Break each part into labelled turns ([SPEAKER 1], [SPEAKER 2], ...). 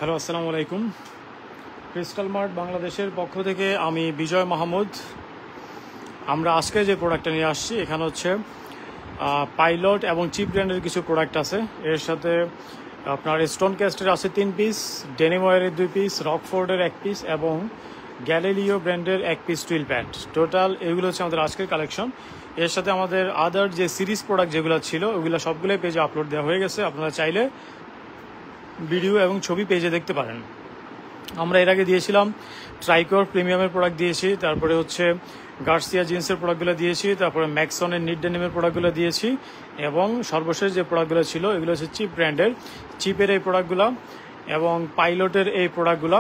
[SPEAKER 1] Hello, আসসালামু আলাইকুম। Crystal mart বাংলাদেশের পক্ষ থেকে আমি বিজয় মাহমুদ। আমরা আজকে যে প্রোডাক্টটা নিয়ে আসছি এখানে হচ্ছে পাইলট এবং চিপ ব্র্যান্ডের কিছু প্রোডাক্ট আছে। এর সাথে আপনার স্টোন ক্যাস্টের আছে 3 পিস, ডেনিমওয়ারের 2 পিস, রকফোর্ডের 1 পিস এবং গ্যালিলিও ব্র্যান্ডের 1 পিস টুইল প্যান্ট। টোটাল এগুলো হচ্ছে আমাদের আজকের কালেকশন। এর সাথে আমাদের আদার যে সিরিজ প্রোডাক্ট যেগুলো ছিল ওগুলো সবগুলোই পেজে আপলোড দেওয়া হয়ে গেছে। আপনারা চাইলে ভিডিও এবং ছবি পেজে দেখতে পারেন। আমরা এর আগে দিয়েছিলাম ট্রাইকোর প্রিমিয়ামের প্রোডাক্ট দিয়েছি, তারপরে হচ্ছে গার্সিয়া জিন্সের প্রোডাক্টগুলো দিয়েছি, তারপরে ম্যাক্সনের নিট ডেনিমের প্রোডাক্টগুলো দিয়েছি এবং সর্বশেষ যে প্রোডাক্টগুলো ছিল এগুলো হচ্ছে চিপ ব্র্যান্ডের, চিপের এই প্রোডাক্টগুলো এবং পাইলটের এই প্রোডাক্টগুলো।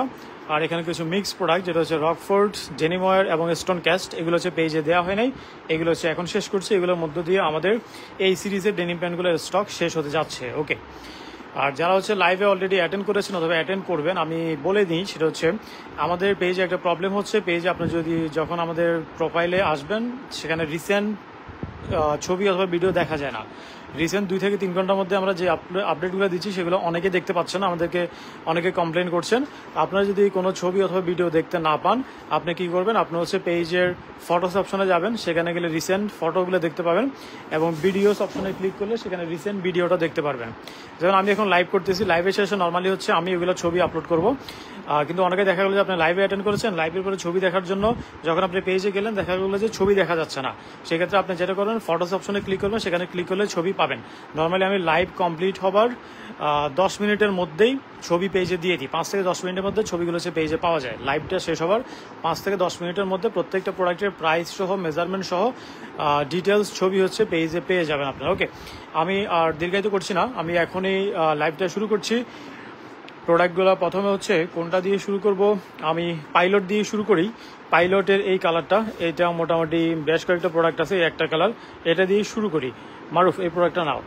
[SPEAKER 1] আর এখানে কিছু মিক্স প্রোডাক্ট যেটা হচ্ছে রকফোর্ড, ডেনিমওয়ার এবং স্টোন ক্যাস্ট, এগুলো হচ্ছে পেজে দেওয়া হয় নাই, এগুলো হচ্ছে এখন শেষ করছি। এগুলোর মধ্য দিয়ে আমাদের এই সিরিজের ডেনিম প্যান্টগুলোর স্টক শেষ হতে যাচ্ছে। ওকে, আর যারা হচ্ছে লাইভে অলরেডি অ্যাটেন্ড করেছেন অথবা অ্যাটেন্ড করবেন, আমি বলে দিই সেটা হচ্ছে আমাদের পেজে একটা প্রবলেম হচ্ছে। পেজে আপনি যখন আমাদের প্রোফাইলে আসবেন সেখানে রিসেন্ট ছবি অথবা ভিডিও দেখা যায় না। রিসেন্ট 2 থেকে 3 ঘন্টার মধ্যে আমরা যে আপডেটগুলো দিচ্ছি সেগুলো অনেকে দেখতে পাচ্ছেন না, আমাদেরকে অনেকে কমপ্লেন করছেন। আপনারা যদি কোনো ছবি অথবা ভিডিও দেখতে না পান আপনি কি করবেন, আপনি হচ্ছে পেজের ফটোস অপশনে যাবেন, সেখানে গেলে রিসেন্ট ফটোগুলো দেখতে পাবেন এবং ভিডিওস অপশনে ক্লিক করলে সেখানে রিসেন্ট ভিডিওটা দেখতে পারবেন। যেমন আমি এখন লাইভ করতেছি, লাইভের শেষে নর্মালি হচ্ছে আমি ওগুলো ছবি আপলোড করব, কিন্তু অনেকে দেখা গেলো যে আপনি লাইভে অ্যাটেন্ড করেছেন, লাইভের পরে ছবি দেখার জন্য যখন আপনি পেজে গেলেন দেখা গেলো যে ছবি দেখা যাচ্ছে না। সেক্ষেত্রে আপনি যেটা করবেন ফটোস অপশনে ক্লিক করবেন, সেখানে ক্লিক করলে ছবি পাবেন। নর্মালি আমি লাইভ কমপ্লিট হবার 10 মিনিটের মধ্যেই ছবি পেজে দিয়ে দিই। 5 থেকে 10 মিনিটের মধ্যে ছবিগুলো হচ্ছে পেজে পাওয়া যায়। লাইভটা শেষ হবার 5 থেকে 10 মিনিটের মধ্যে প্রত্যেকটা প্রোডাক্টের প্রাইস সহ মেজারমেন্ট সহ ডিটেলস ছবি হচ্ছে পেজে পেয়ে যাবেন আপনারা। ওকে, আমি আর দীর্ঘায়িত করছি না, আমি এখনই লাইভটা শুরু করছি। প্রোডাক্টগুলো প্রথমে হচ্ছে কোনটা দিয়ে শুরু করব, আমি পাইলট দিয়ে শুরু করি। পাইলটের এই কালারটা, এটা মোটামুটি বেশ কয়েকটা প্রোডাক্ট আছে, এই একটা কালার, এটা দিয়ে শুরু করি। মারুফ, এই প্রোডাক্টটা নাও,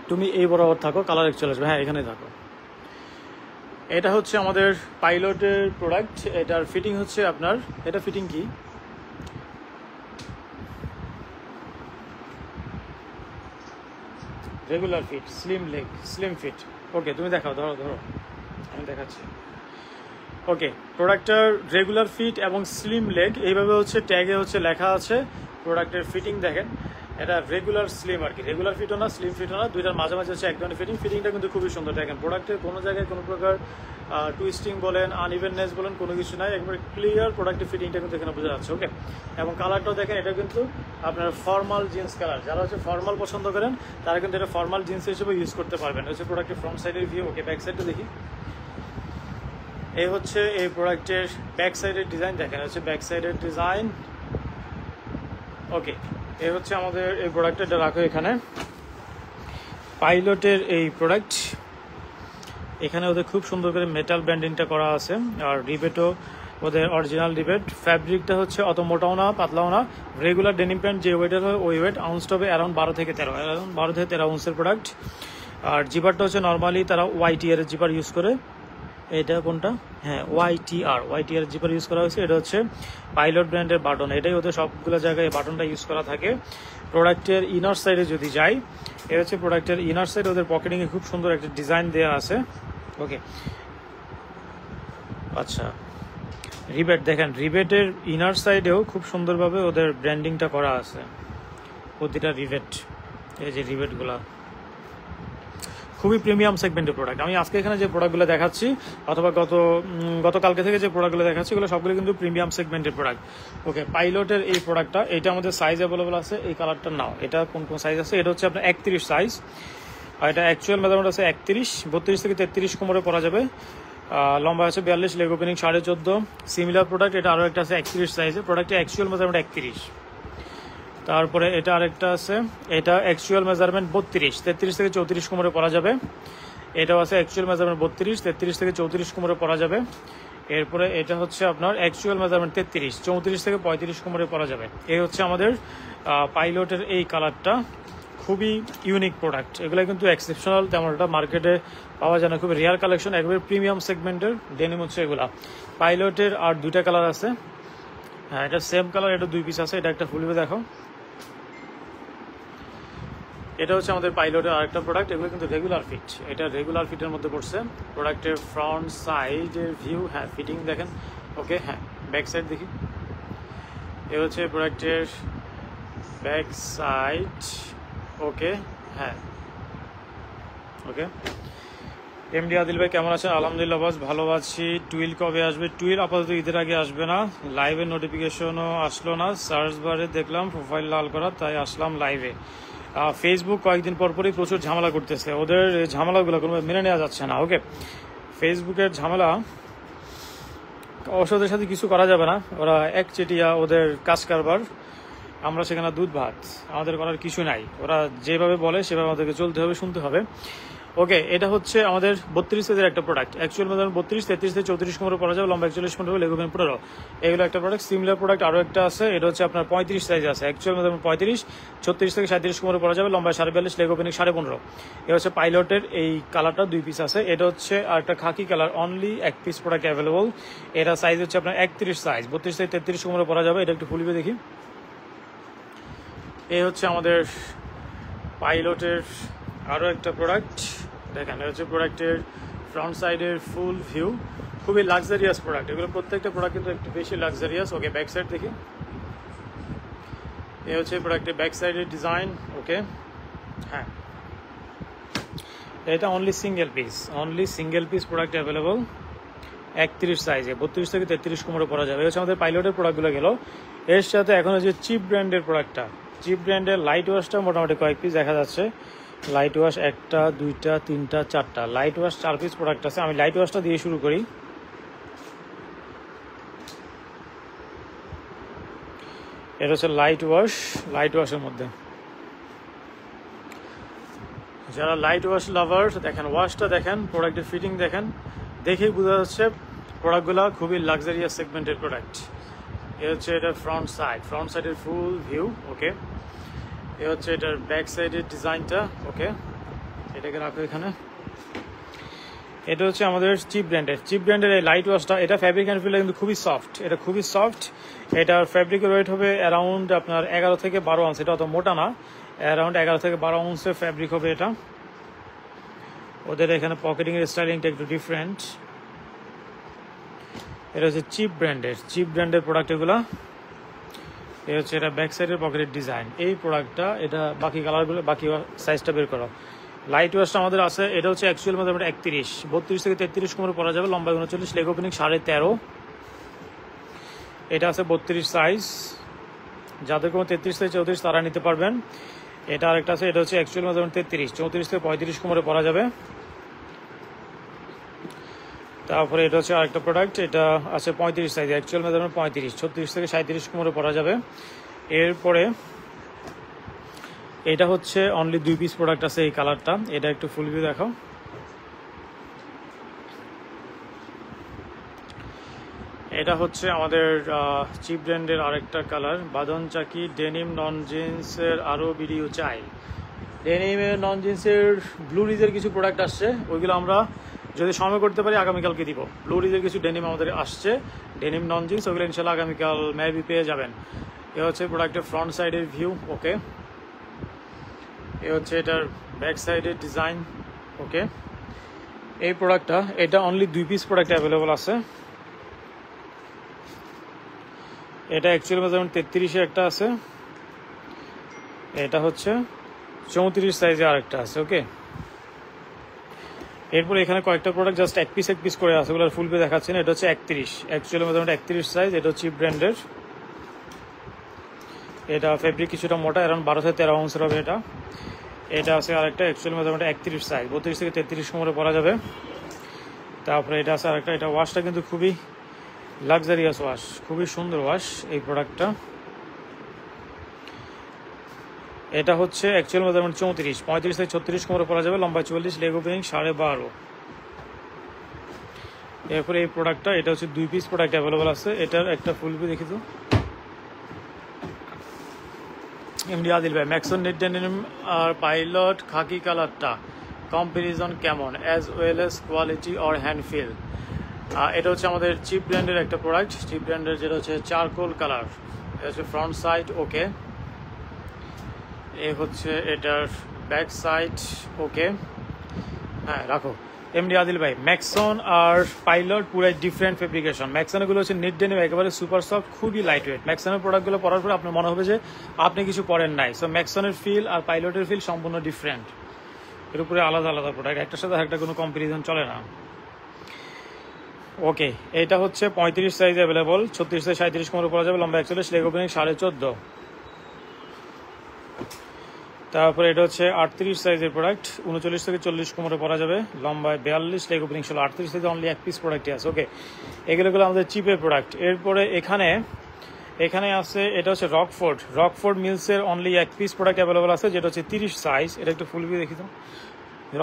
[SPEAKER 1] তুমি এই বরাবর থাকো, কালার চলে আসবে। হ্যাঁ, এখানে থাকো। এটা হচ্ছে আমাদের পাইলটের প্রোডাক্ট। এটার ফিটিং হচ্ছে আপনার, এটা ফিটিং কি regular fit, slim leg, slim fit. Okay, তুমি দেখাও, ধরো ধরো, আমি দেখাচ্ছি। ওকে, প্রোডাক্টটার রেগুলার ফিট এবং স্লিম লেগ এইভাবে হচ্ছে ট্যাগে হচ্ছে লেখা আছে। প্রোডাক্টের ফিটিং দেখেন, এটা রেগুলার স্লিম আর কি, রেগুলার ফিটও না স্লিম ফিটও না, দুইটার মাঝামাঝি হচ্ছে এক ধরনের ফিটিং। ফিটিংটা কিন্তু খুবই সুন্দর। দেখেন প্রোডাক্টের কোনো জায়গায় কোনো প্রকার টুইস্টিং বলেন, আনইভেননেস বলেন, কোনো কিছু নাই, একবারে ক্লিয়ার প্রোডাক্টের ফিটিংটা কিন্তু এখানে বোঝা যাচ্ছে। ওকে, এবং কালারটাও দেখেন, এটা কিন্তু আপনার ফর্মাল জিন্স কালার। যারা হচ্ছে ফর্মাল পছন্দ করেন তারা কিন্তু এটা ফর্মাল জিন্স হিসেবে ইউজ করতে পারবেন। হচ্ছে প্রোডাক্টের ফ্রন্ট সাইডের ভিউ। ওকে, ব্যাক সাইডটা দেখি। এই হচ্ছে এই প্রোডাক্টের ব্যাক সাইডের ডিজাইন। দেখেন হচ্ছে ব্যাক সাইডের ডিজাইন। ওকে, এই হচ্ছে আমাদের এই প্রোডাক্টটা রাখো এখানে। পাইলটের এই প্রোডাক্ট, এখানে ওদের খুব সুন্দর করে মেটাল ব্যান্ডিংটা করা আছে, আর রিবেটও ওদের অরিজিনাল রিবেট। ফ্যাব্রিকটা হচ্ছে অত মোটাও না পাতলাও না, রেগুলার ডেনিম প্যান্ট যে ওয়েটের হয় ওই ওয়েট। আউন্সটা হবে অ্যারাউন্ড 12 থেকে 13 আউন্সের প্রোডাক্ট। আর জিপারটা হচ্ছে নর্মালি তারা YTR এর জিপার ইউজ করে। এটা কোনটা? হ্যাঁ, YTR জিপার ইউজ করা হয়েছে। এটা হচ্ছে পাইলট ব্র্যান্ডের বাটন, এটাই ওদের সবগুলো জায়গায় বাটনটা ইউজ করা থাকে। প্রোডাক্টের ইনার সাইডে যদি যাই, এটা হচ্ছে প্রোডাক্টের ইনার সাইড, ওদের পকেটিংয়ে খুব সুন্দর একটা ডিজাইন দেওয়া আছে। ওকে, আচ্ছা, রিবেট দেখেন, রিবেটের ইনার সাইডেও খুব সুন্দরভাবে ওদের ব্র্যান্ডিংটা করা আছে প্রতিটা রিবেট। এই যে রিবেটগুলা খুবই প্রিমিয়াম সেগমেন্টের প্রোডাক্ট। আমি আজকে এখানে যে প্রোডাক্টগুলো দেখাচ্ছি অথবা গতকালকে থেকে যে প্রোডাক্টগুলো দেখাচ্ছি এগুলো সবগুলো কিন্তু প্রিমিয়াম সেগমেন্টের প্রোডাক্ট। ওকে, পাইলটের এই প্রোডাক্টটা, এটা আমাদের সাইজ অ্যাভেলেবল আছে। এই কালারটা নাও, এটা কোন কোন সাইজ আছে? এটা হচ্ছে আপনার 31 সাইজ, আর এটা অ্যাকচুয়াল মেজারমেন্ট আছে 31, 32 থেকে 33 কোমরে পরা যাবে। লম্বা আছে 42, লেগ ওপেনিং 14.5। সিমিলার প্রোডাক্ট এটা আরও একটা আছে 31 সাইজে, প্রোডাক্টের অ্যাকচুয়াল মেজারমেন্ট 31। তারপরে এটা আরেকটা আছে, এটা অ্যাকচুয়াল মেজারমেন্ট 32, 33 থেকে 34 কোমরে পরা যাবে। এটাও আছে অ্যাকচুয়াল মেজারমেন্ট 32, 33 থেকে 34 কোমরে পরা যাবে। এরপরে এটা হচ্ছে আপনার অ্যাকচুয়াল মেজারমেন্ট 33, 34 থেকে 35 কোমরে পরা যাবে। এই হচ্ছে আমাদের পাইলটের এই কালারটা, খুবই ইউনিক প্রোডাক্ট। এগুলো কিন্তু এক্সেপশনাল, তেমন একটা মার্কেটে পাওয়া যায় না, খুবই রেয়ার কালেকশন, একবারে প্রিমিয়াম সেগমেন্টের ডেনিম হচ্ছে এগুলা। পাইলটের আর 2টা কালার আছে। হ্যাঁ, এটা সেম কালার, এটা 2 পিস আছে, এটা একটা ফুলবে দেখো। এটা হচ্ছে আমাদের পাইলটের আরেকটা প্রোডাক্ট। এগুলো কিন্তু রেগুলার ফিট, এটা রেগুলার ফিটের মধ্যে পড়ছে। প্রোডাক্টের ফ্রন্ট সাইডের ভিউ, হ্যাঁ ফিটিং দেখেন, ওকে। হ্যাঁ ব্যাক সাইড দেখি, এ হচ্ছে প্রোডাক্টের ব্যাক সাইড, ওকে। হ্যাঁ ওকে। এমডি আদিল ভাই কেমন আছেন? আলহামদুলিল্লাহ বস, ভালো আছি। টুইল কবে আসবে? টুইল আপাতত ঈদের আগে আসবে না, লাইভের নোটিফিকেশনও আসলো না, সার্চ বারে দেখলাম প্রোফাইল লাল করা, তাই আসলাম লাইভে। ফেসবুক কয়েকদিন পরপরই প্রচুর ঝামেলা করতেছে, ওদের ঝামেলাগুলো কোনো মেনে নেওয়া যাচ্ছে না, ওকে। ফেসবুকের ঝামেলা, ওদের সাথে কিছু করা যাবে না, ওরা একচেটিয়া ওদের কাজ কারবার, আমরা সেখানে দুধ ভাত, আমাদের করার কিছু নাই। ওরা যেভাবে বলে সেভাবে আমাদেরকে চলতে হবে, শুনতে হবে, ওকে। এটা হচ্ছে আমাদের 32 সাইজের একটা প্রোডাক্ট। অ্যাকচুয়াল মধ্যে 32, 33 থেকে 34 কোমরে পরা যাবে, লম্বা 41 কোমরে হবে, লেগো পেন 15। এগুলো একটা প্রোডাক্ট। সিমিলার প্রোডাক্ট আরও একটা আছে, এটা হচ্ছে আপনার 35 সাইজ আছে। অ্যাকচুয়াল মধ্যে 35, 36 থেকে 37 কোমরে পরা যাবে, লম্বা 42.5, লেগো পেন 15.5। এটা হচ্ছে পাইলটের এই কালারটা 2 পিস আছে। এটা হচ্ছে আর একটা খাকি colour, only 1 piece product available. এটা সাইজ হচ্ছে আপনার 31 সাইজ, 32 থেকে 33 কোমরে পরা যাবে। এটা একটু ফুলবে দেখি। এই হচ্ছে আমাদের পাইলটের আরও একটা প্রোডাক্ট, দেখেন। এটা হচ্ছে প্রোডাক্টের ফ্রন্ট সাইডের ফুল ভিউ, খুবই লাক্সারিয়াস প্রোডাক্ট। এগুলো প্রত্যেকটা প্রোডাক্ট কিন্তু একটু বেশি লাক্সারিয়াস, ওকে। ব্যাক সাইড দেখি, এই হচ্ছে প্রোডাক্টের ব্যাক সাইডের ডিজাইন, ওকে। হ্যাঁ এটা only single piece product available, 31 সাইজে, 32 থেকে 33 কোমরে পরা যাবে। এই হচ্ছে আমাদের পাইলটের প্রোডাক্টগুলো গেল। এর সাথে এখন হচ্ছে চিপ ব্র্যান্ডের প্রোডাক্টটা, চিপ ব্র্যান্ডের লাইট ওয়াশটা মোটামুটি কয়েক পিস দেখা যাচ্ছে। লাইট ওয়াশ 1টা 2টা 3টা 4টা, লাইট ওয়াশ 4 পিস প্রোডাক্ট আছে। আমি লাইট ওয়াশটা দিয়ে শুরু করি। এটা হচ্ছে লাইট ওয়াশের মধ্যে যারা লাইট ওয়াশ লাভার, দেখেন ওয়াশটা দেখেন, প্রোডাক্টের ফিটিং দেখেন, দেখেই বোঝা যাচ্ছে প্রোডাক্টগুলো খুবই লাক্সারিয়াস সেগমেন্টের প্রোডাক্ট। এ হচ্ছে এটার ফ্রন্ট সাইডের ফুল ভিউ, ওকে। এ হচ্ছে এটার ব্যাক সাইডের ডিজাইনটা, ওকে। এটাকে রাখো এখানে। এটা হচ্ছে আমাদের চিপ ব্র্যান্ডের এই লাইট ওয়াশটা। এটা ফ্যাব্রিক অ্যান্ড ফিলটা কিন্তু খুবই সফট, এটা খুবই সফট। এটার ফ্যাব্রিকের ওয়েট হবে অ্যারাউন্ড আপনার 11 থেকে 12 আউন্স, এটা অত মোটা না, অ্যারাউন্ড 11 থেকে 12 আউন্সের ফ্যাব্রিক হবে এটা। ওদের এখানে পকেটিংয়ের স্টাইলিংটা একটু ডিফারেন্ট। এটা হচ্ছে চিপ ব্র্যান্ডের প্রোডাক্ট এগুলো। এই হচ্ছে এটা ব্যাক সাইডের পকেটের ডিজাইন। এই প্রোডাক্টটা, এটা বাকি কালারগুলো, বাকি সাইজটা বের করো। লাইট ওয়াশটা আমাদের আছে, এটা হচ্ছে অ্যাকচুয়াল মধ্যে 31, 32 থেকে 33 কোমরে পরা যাবে, লম্বা 39, লেগ ওপেনিং 13.5। এটা আছে 32 সাইজ, যাদের কোনো 33 থেকে 34 তারা নিতে পারবেন। এটা আরেকটা আছে, এটা হচ্ছে অ্যাকচুয়াল মধ্যে 33, 34 থেকে 35 কোমরে পরা যাবে। তারপরে এটা হচ্ছে আরেকটা প্রোডাক্ট, এটা আছে 35 সাইজ, অ্যাকচুয়াল মধ্যে 35, 36 থেকে 37 কোমরে পরা যাবে। এরপরে এটা হচ্ছে অনলি 2 পিস প্রোডাক্ট আছে, এই কালারটা। এটা একটু ফুল ভিউ দেখাও। এটা হচ্ছে আমাদের চিপ ব্র্যান্ডের আরেকটা কালার, বাদন চাকি ডেনিম নন জিন্সের আরও ভিডিও চাই। ডেনিমের নন জিন্সের ব্লু রিজের কিছু প্রোডাক্ট আসছে, ওইগুলো আমরা যদি সময় করতে পারি আগামীকালকে দিব। ব্লু রিজের কিছু ডেনিম আমাদের আসছে, ডেনিম নন জিন্স, ওগুলো ইনশাল্লাহ আগামীকাল মেবি পেয়ে যাবেন। এ হচ্ছে প্রোডাক্টের ফ্রন্ট সাইডের ভিউ, ওকে। এ হচ্ছে এটার ব্যাক সাইডের ডিজাইন, ওকে। এই প্রোডাক্টটা, এটা অনলি 2 পিস প্রোডাক্ট অ্যাভেলেবল আছে। এটা অ্যাকচুয়ালি যেমন 33-এ একটা আছে, এটা হচ্ছে 34 সাইজে আরেকটা আছে, ওকে। এরপরে এখানে কয়েকটা প্রোডাক্ট জাস্ট এক পিস করে আছে, ওগুলো ফুল পে দেখাচ্ছে না। এটা হচ্ছে 31, অ্যাকচুয়ালি মোটামুটি 31 সাইজ। এটা হচ্ছে ব্র্যান্ডের, এটা ফেব্রিক কিছুটা মোটা, অ্যারাউন্ড 12 থেকে 13 আউন্সের হবে এটা। এটা আছে আরেকটা, অ্যাকচুয়ালি মোটামুটি 31 সাইজ, 32 থেকে 33 কোমরে পরা যাবে। তারপরে এটা আছে আরেকটা, এটা ওয়াশটা কিন্তু খুবই লাক্সারিয়াস ওয়াশ, খুবই সুন্দর ওয়াশ এই প্রোডাক্টটা। এটা হচ্ছে অ্যাকচুয়াল মধ্যে 34, 35 থেকে 36 কোমরে পরা যাবে, লম্বা 44, লেগ ওপেনিং 12.5। এরপরে এই প্রোডাক্টটা, এটা হচ্ছে 2 পিস প্রোডাক্ট অ্যাভেলেবল আছে। এটার একটা ফুল ভিউ দেখি তো। এমডি আদিল ভাই, ম্যাক্সন নেট ডেনিম আর পাইলট খাকি কালারটা কম্পারিজন কেমন, as well as quality or hand feel? এটা হচ্ছে আমাদের চিপ ব্র্যান্ডের একটা প্রোডাক্ট, চিপ ব্র্যান্ডের, যেটা হচ্ছে চারকোল কালার। এটা হচ্ছে ফ্রন্ট সাইড, ওকে। এ হচ্ছে এটার ব্যাক সাইড ওকে, হ্যাঁ রাখো। এমডি আদিল ভাই, ম্যাক্সন আর পাইলট পুরাই ডিফারেন্ট ফেব্রিকেশন। ম্যাক্সনগুলো হচ্ছে নিট ডেনিম, একেবারে সুপার সফট, খুবই লাইট ওয়েট। ম্যাক্সনের প্রোডাক্টগুলো পরার পরে আপনার মনে হবে যে আপনি কিছু পরেন নাই। সো ম্যাক্সনের ফিল আর পাইলটের ফিল সম্পূর্ণ ডিফারেন্ট, এর উপরে আলাদা আলাদা প্রোডাক্ট, একটার সাথে একটা কোনো কম্পারিজন চলে না। ওকে, এটা হচ্ছে 35 সাইজ অ্যাভেলেবল, 36 থেকে 37 কোমরে পরা যাবে, লম্বা 41, লেগ ওপেনিং 14.5। তারপরে এটা হচ্ছে 38 সাইজের প্রোডাক্ট, 39 থেকে 40 কোমরে পরা যাবে, লম্বায় 42, লেগ ওপেনিং 16। 38 সাইজে অনলি এক পিস প্রোডাক্টই আছে। ওকে, এগুলো আমাদের চিপের প্রোডাক্ট। এরপরে এখানে আছে, এটা হচ্ছে রকফোর্ড মিলসের অনলি এক পিস প্রোডাক্ট অ্যাভেলেবল আছে, যেটা হচ্ছে 30 সাইজ। এটা একটু ফুল ভিউ দেখি তো।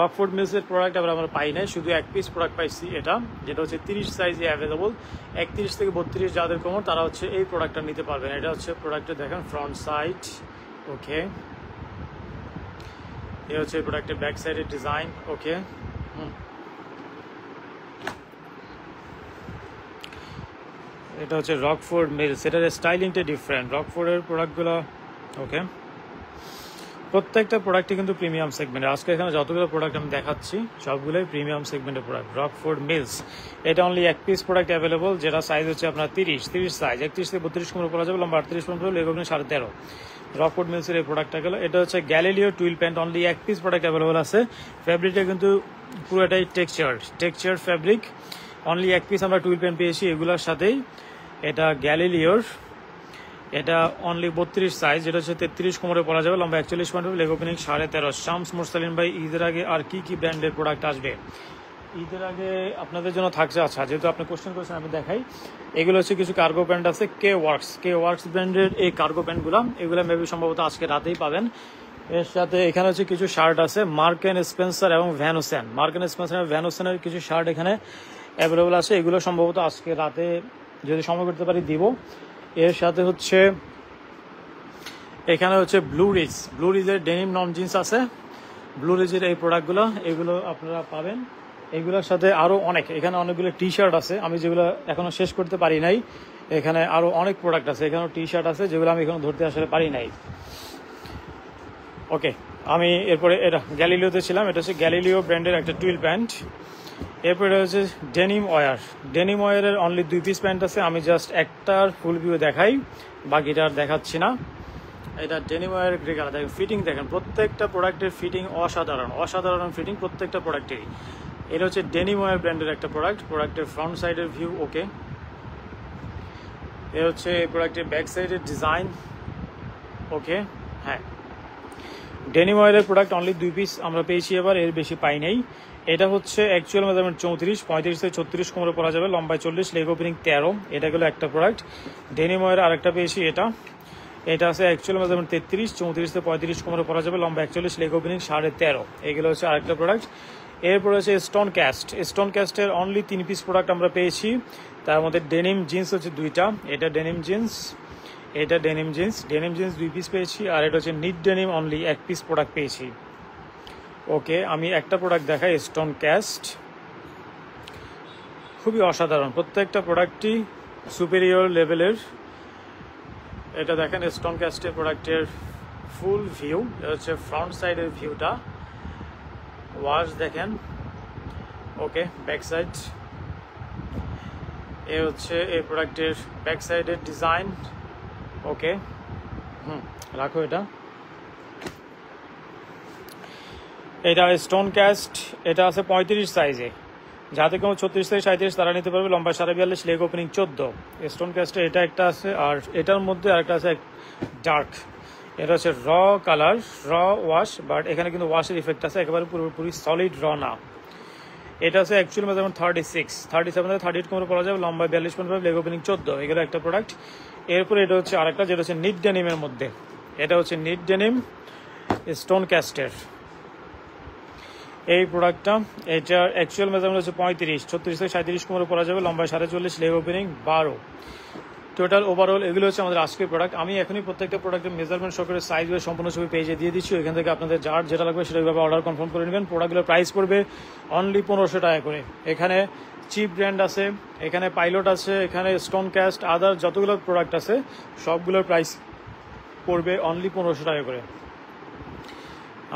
[SPEAKER 1] রকফোর্ড মিলসের প্রোডাক্ট আবার আমরা পাই নাই, শুধু এক পিস প্রোডাক্ট পাইছি এটা, যেটা হচ্ছে 30 সাইজে অ্যাভেলেবল। 31 থেকে 32 যাদের কোমর তারা হচ্ছে এই প্রোডাক্টটা নিতে পারবেন। এটা হচ্ছে প্রোডাক্টটা দেখেন, ফ্রন্ট সাইড। ওকে, এই হচ্ছে প্রোডাক্টের ব্যাক সাইডের ডিজাইন। ওকে, এটা হচ্ছে রকফোর্ড মিলস, এটার স্টাইলিংটা ডিফারেন্ট। রকফোর্ডের প্রোডাক্টগুলো ওকে, প্রত্যেকটা প্রোডাক্টই কিন্তু প্রিমিয়াম সেগমেন্টের। আজকে এখানে যতগুলো প্রোডাক্ট আমি দেখাচ্ছি সবগুলোই প্রিমিয়াম সেগমেন্টের প্রোডাক্ট। রকফোর্ড মিলস, এটা অনলি এক পিস প্রোডাক্ট অ্যাভেলেবল, যেটা সাইজ হচ্ছে আপনার 30 সাইজ। 31 থেকে 32 কোমরে পরা যাবে, লম্বা 38 কোমরে, লেগ ওপেনিং 13.5। রকফোর্ড মিলসের এই প্রোডাক্টটা গেল। এটা হচ্ছে গ্যালিলিও টুইল প্যান্ট, অনলি এক পিস প্রোডাক্ট অ্যাভেলেবল আছে। ফ্যাব্রিকটা কিন্তু পুরোটাই টেক্সচার ফ্যাব্রিক, অনলি এক পিস আমরা টুইল প্যান্ট পেয়েছি এগুলোর সাথেই। এটা গ্যালিলিওর, এটা অনলি 32 সাইজ, যেটা হচ্ছে 33 কোমরে পরা যাবে, লম্বা 41, লেগ ওপেনিং 13.5। শামস মুরসালিন ভাই, ঈদের আগে আর কি ব্র্যান্ডের প্রোডাক্ট আসবে? ঈদের আগে আপনাদের জন্য থাকছে, আচ্ছা যেহেতু আপনি কোশ্চেন করেছেন আমি দেখাই। এগুলো হচ্ছে কিছু কার্গো প্যান্ট আছে, কে ওয়ার্কস ব্র্যান্ডের এই কার্গো প্যান্টগুলো, এগুলো মেবি সম্ভবত আজকে রাতেই পাবেন। এর সাথে এখানে হচ্ছে কিছু শার্ট আছে, মার্ক অ্যান্ড স্পেন্সার এবং ভ্যান হোসেনের কিছু শার্ট এখানে অ্যাভেলেবল আছে। এগুলো সম্ভবত আজকে রাতে যদি সময় করতে পারি দিব। এর সাথে হচ্ছে এখানে হচ্ছে ব্লু রিজের ডেনিম নন জিন্স আছে, ব্লু রিজের এই প্রোডাক্টগুলো, এগুলো আপনারা পাবেন। এগুলোর সাথে আরও এখানে অনেকগুলো টি শার্ট আছে, আমি যেগুলো এখনো শেষ করতে পারি নাই। এখানে আরও অনেক প্রোডাক্ট আছে, এখানেও টি শার্ট আছে যেগুলো আমি এখনো ধরতে আসলে পারি নাই। ওকে, আমি এরপরে এটা গ্যালিলিওতে ছিলাম, এটা হচ্ছে গ্যালিলিও ব্র্যান্ডের একটা টুইল প্যান্ট। এরপরে হচ্ছে ডেনিম ওয়ারের অনলি 2 পিস প্যান্ট আছে, আমি জাস্ট একটার ফুল ভিউ দেখাই, বাকিটা আর দেখাচ্ছি না। এটা ডেনিম ওয়ারের গ্রে কালার, দেখেন ফিটিং দেখেন, প্রত্যেকটা প্রোডাক্টের ফিটিং অসাধারণ ফিটিং প্রত্যেকটা প্রোডাক্টেরই। এটা হচ্ছে ডেনিম ওয়ার ব্র্যান্ডের একটা প্রোডাক্টের ফ্রন্ট সাইডের ভিউ। ওকে, এ হচ্ছে এই প্রোডাক্টের ব্যাক সাইডের ডিজাইন। ওকে, হ্যাঁ, ডেনিম ওয়ারের প্রোডাক্ট অনলি 2 পিস আমরা পেয়েছি এবার, এর বেশি পাই নাই। এটা হচ্ছে অ্যাকচুয়াল মেজারমেন্ট 34, 35 থেকে 36 কোমরে পরা যাবে, লম্বায় 40, লেগ ওপেনিং 13। এটা গেলো একটা প্রোডাক্ট। ডেনিম ওয়ারের আরেকটা পেয়েছি, এটা আছে অ্যাকচুয়াল মেজারমেন্ট 33, 34 থেকে 35 কোমরে পরা যাবে, লম্বা 41, লেগ ওপেনিং 13.5। এগুলো হচ্ছে আরেকটা প্রোডাক্ট। এরপর হচ্ছে স্টোন ক্যাস্টের অনলি 3 পিস প্রোডাক্ট আমরা পেয়েছি, তার মধ্যে ডেনিম জিন্স হচ্ছে 2টা, এটা ডেনিম জিন্স 2 পিস পেয়েছি, আর এটা হচ্ছে NEET denim only 1 piece product পেয়েছি। ওকে, আমি একটা প্রোডাক্ট দেখাই, স্টোন ক্যাস্ট, খুবই অসাধারণ, প্রত্যেকটা প্রোডাক্টই সুপেরিয়র লেভেলের। এটা দেখেন স্টোন ক্যাস্টের প্রোডাক্টের ফুল ভিউ, এটা হচ্ছে ফ্রন্ট সাইডের ভিউটা, ওয়াশ দেখেন। ওকে, ব্যাক সাইড, এ হচ্ছে এই প্রোডাক্টের ব্যাক সাইডের ডিজাইন। ওকে, রাখো এটা স্টোন ক্যাস্ট, এটা আছে 35 সাইজে, যাতে কোনো 36 থেকে 37 তারা নিতে পারবে, লম্বা 42, লেগ ওপেনিং 14। স্টোন ক্যাস্টে এটা একটা আছে, আর এটার মধ্যে আরেকটা আছে ডার্ক, এটা হচ্ছে র কালার, র ওয়াশ, বাট এখানে কিন্তু ওয়াশের ইফেক্ট আছে, একেবারে পুরোপুরি সলিড র না। এটা আছে অ্যাকচুয়ালি মেজারমেন্ট 36, 37 থেকে 38 কোমরে পড়া যাবে, লম্বা 42.5, লেগ ওপেনিং 14। এগুলো একটা প্রোডাক্ট। এরপরে এটা হচ্ছে আরেকটা, যেটা হচ্ছে নিট ডেনিমের মধ্যে, এটা হচ্ছে নিট ডেনিম স্টোন ক্যাস্টের এই প্রোডাক্টটা। এটার অ্যাকচুয়াল মেজারমেন্ট হচ্ছে 35, 36 থেকে 37 কোমরে পড়া যাবে, লম্বা 45, লেগ ওপেনিং 12। টোটাল ওভারঅল এগুলো হচ্ছে আমাদের আজকের প্রোডাক্ট। আমি এখনই প্রত্যেকটা প্রোডাক্টের মেজারমেন্ট সহকারে সাইজ ওয়াইজ সম্পূর্ণ ছবি পেজে দিয়ে দিচ্ছি, এখান থেকে আপনাদের যার যেটা লাগবে সেটাভাবে অর্ডার কনফার্ম করে নেবেন। প্রোডাক্টগুলোর প্রাইস পড়বে অনলি 1500 টাকা করে। এখানে চিপ ব্র্যান্ড আছে, এখানে পাইলট আছে, এখানে স্টোন ক্যাস্ট, আদার যতগুলো প্রোডাক্ট আছে সবগুলোর প্রাইস পড়বে অনলি 1500 টাকা করে।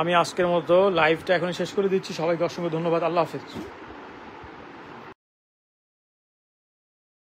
[SPEAKER 1] আমি আজকের মতো লাইভটা এখন শেষ করে দিচ্ছি। সবাইকে অসংখ্য ধন্যবাদ। আল্লাহ হাফেজ।